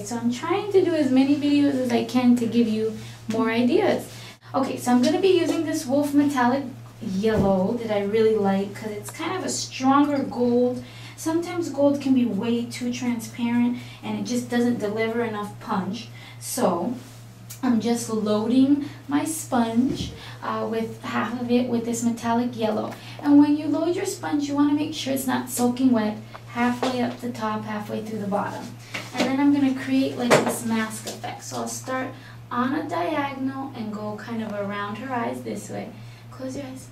so I'm trying to do as many videos as I can to give you more ideas. Okay, so I'm going to be using this Wolf Metallic Yellow that I really like because it's kind of a stronger gold. Sometimes gold can be way too transparent and it just doesn't deliver enough punch. So I'm just loading my sponge with half of it with this metallic yellow. And when you load your sponge, you want to make sure it's not soaking wet halfway up the top, halfway through the bottom. And then I'm going to create like this mask effect. So I'll start on a diagonal and go kind of around her eyes this way. Close your eyes.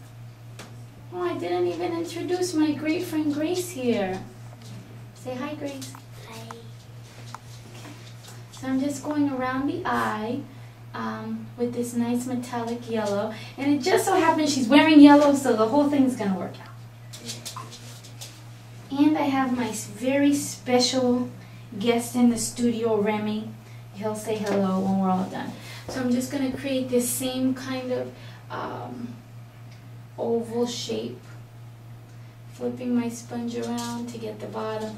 Oh, I didn't even introduce my great friend Grace here. Say hi, Grace. Hi. Okay. So I'm just going around the eye with this nice metallic yellow. And it just so happens she's wearing yellow, so the whole thing's going to work out. And I have my very special guest in the studio, Remy. He'll say hello when we're all done. So I'm just going to create this same kind of oval shape, flipping my sponge around to get the bottom,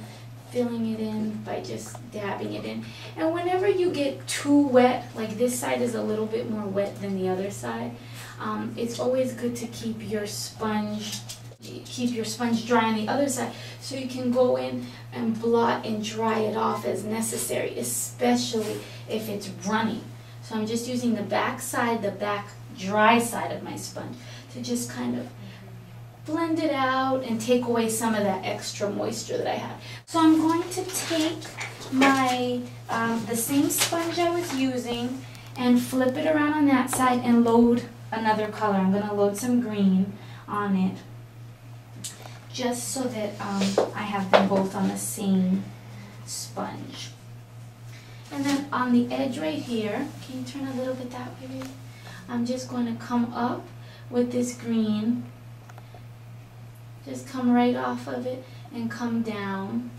filling it in by just dabbing it in. And whenever you get too wet, like this side is a little bit more wet than the other side, it's always good to keep your sponge dry on the other side so you can go in and blot and dry it off as necessary, especially if it's runny. So I'm just using the back side, the back dry side of my sponge to just kind of blend it out and take away some of that extra moisture that I have. So I'm going to take my the same sponge I was using and flip it around on that side and load another color. I'm going to load some green on it, just so that I have them both on the same sponge. And then on the edge right here, can you turn a little bit that way, baby? I'm just going to come up with this green, just come right off of it and come down.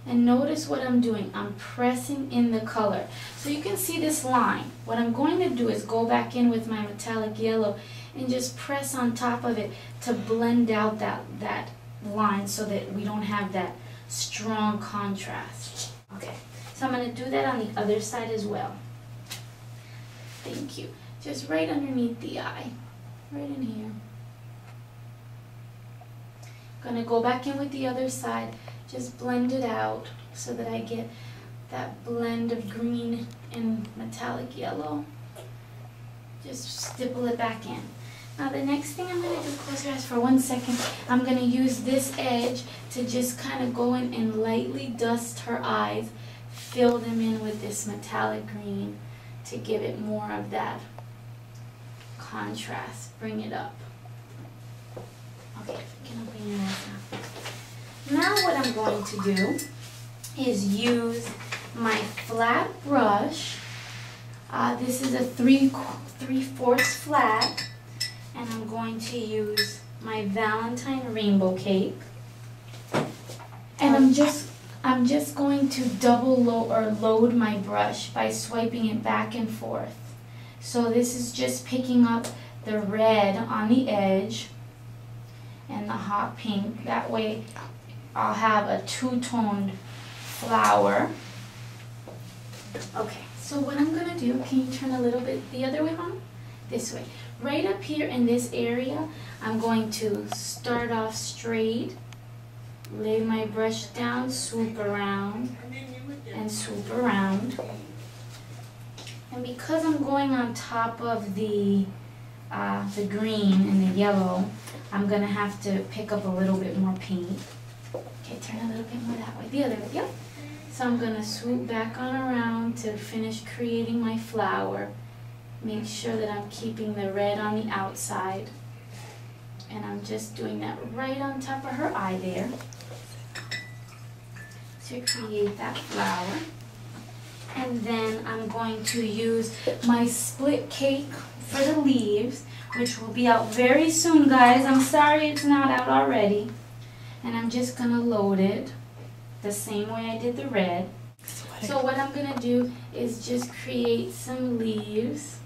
And notice what I'm doing. I'm pressing in the color. So you can see this line. What I'm going to do is go back in with my metallic yellow and just press on top of it to blend out that line so that we don't have that strong contrast. Okay, so I'm going to do that on the other side as well. Thank you. Just right underneath the eye, right in here. Going to go back in with the other side, just blend it out so that I get that blend of green and metallic yellow. Just stipple it back in. Now the next thing I'm going to do, close your eyes for 1 second, I'm going to use this edge to just kind of go in and lightly dust her eyes, fill them in with this metallic green to give it more of that contrast, bring it up. Okay, can open your eyes now. Now what I'm going to do is use my flat brush. This is a 3/4 flat, and I'm going to use my Valentine Rainbow Cake. And I'm just going to load my brush by swiping it back and forth. So this is just picking up the red on the edge and the hot pink. That way I'll have a two-toned flower. Okay, so what I'm going to do, can you turn a little bit the other way, Mom? This way. Right up here in this area, I'm going to start off straight, lay my brush down, swoop around, and swoop around. And because I'm going on top of the green and the yellow, I'm going to have to pick up a little bit more paint. Okay, turn a little bit more that way. The other way, yep. So I'm going to swoop back on around to finish creating my flower. Make sure that I'm keeping the red on the outside. And I'm just doing that right on top of her eye there to create that flower. And then I'm going to use my split cake for the leaves, which will be out very soon, guys. I'm sorry it's not out already. And I'm just going to load it the same way I did the red. So what I'm going to do is just create some leaves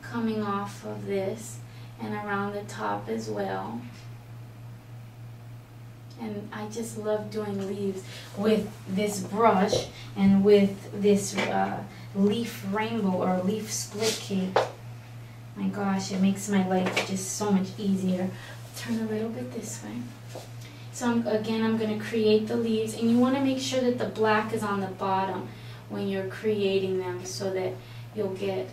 coming off of this and around the top as well. And I just love doing leaves with this brush and with this leaf rainbow or leaf split cake. My gosh, it makes my life just so much easier. Turn a little bit this way. So I'm going to create the leaves, and you want to make sure that the black is on the bottom when you're creating them so that you'll get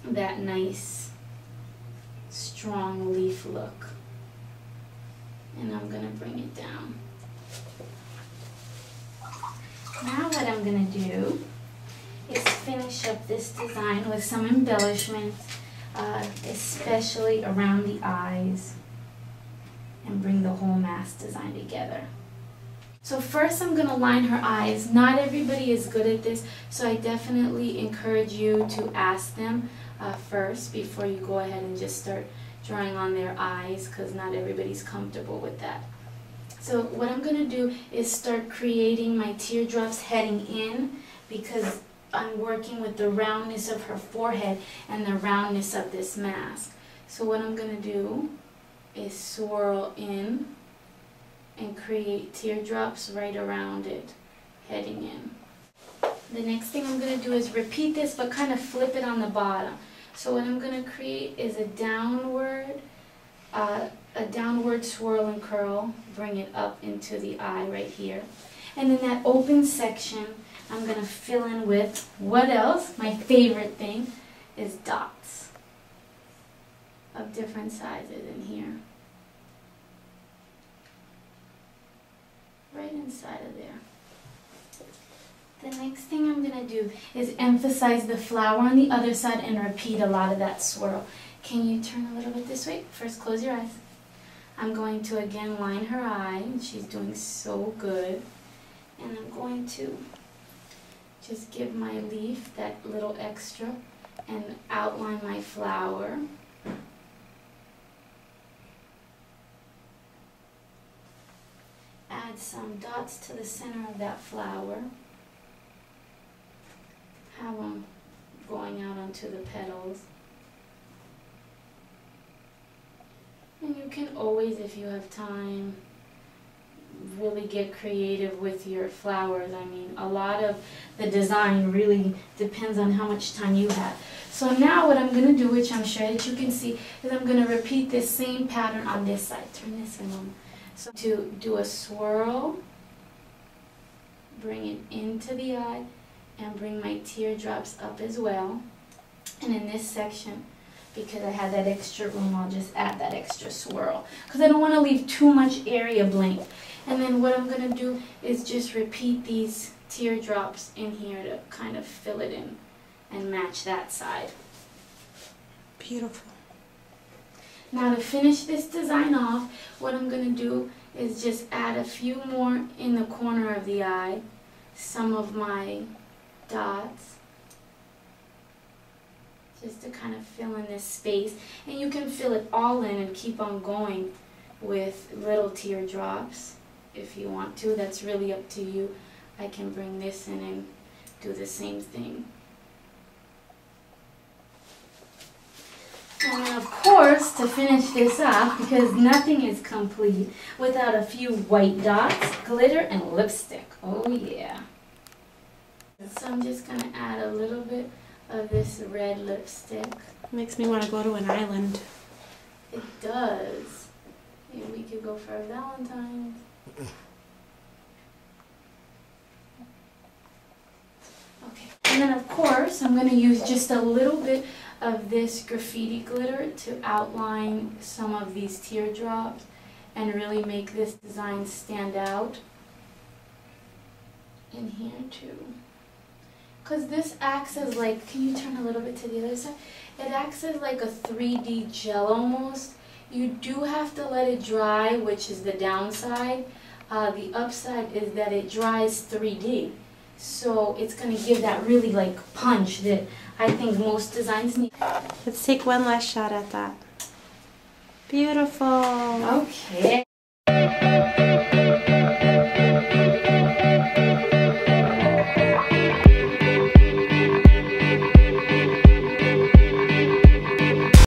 that nice strong leaf look. And I'm going to bring it down. Now what I'm going to do is finish up this design with some embellishments, especially around the eyes, and bring the whole mask design together. So first I'm going to line her eyes. Not everybody is good at this, so I definitely encourage you to ask them first before you go ahead and just start drawing on their eyes, because not everybody's comfortable with that. So what I'm going to do is start creating my teardrops heading in, because I'm working with the roundness of her forehead and the roundness of this mask. So what I'm going to do is swirl in and create teardrops right around it, heading in. The next thing I'm going to do is repeat this, but kind of flip it on the bottom. So what I'm going to create is a downward swirl and curl, bring it up into the eye right here. And in that open section, I'm going to fill in with, what else? My favorite thing is dots of different sizes in here. Right inside of there. The next thing I'm going to do is emphasize the flower on the other side and repeat a lot of that swirl. Can you turn a little bit this way? First, close your eyes. I'm going to again line her eye. She's doing so good. And I'm going to just give my leaf that little extra and outline my flower. Add some dots to the center of that flower. Have them going out onto the petals. And you can always, if you have time, really get creative with your flowers. I mean, a lot of the design really depends on how much time you have. So now what I'm going to do, which I'm sure that you can see, is I'm going to repeat this same pattern on this side. Turn this way, Mama. So to do a swirl, bring it into the eye, and bring my teardrops up as well. And in this section, because I had that extra room, I'll just add that extra swirl, because I don't want to leave too much area blank. And then what I'm going to do is just repeat these teardrops in here to kind of fill it in and match that side. Beautiful. Now to finish this design off, what I'm going to do is just add a few more in the corner of the eye, some of my dots, just to kind of fill in this space. And you can fill it all in and keep on going with little teardrops if you want to. That's really up to you. I can bring this in and do the same thing. And then of course, to finish this off, because nothing is complete without a few white dots, glitter, and lipstick. Oh yeah. So I'm just going to add a little bit of this red lipstick. Makes me want to go to an island. It does. Maybe we could go for a Valentine's. Okay. And then of course, I'm going to use just a little bit of this graffiti glitter to outline some of these teardrops and really make this design stand out in here too. Because this acts as like, can you turn a little bit to the other side? It acts as like a 3D gel almost. You do have to let it dry, which is the downside. The upside is that it dries 3D. So it's going to give that really like punch that I think most designs need. Let's take one last shot at that. Beautiful. Okay.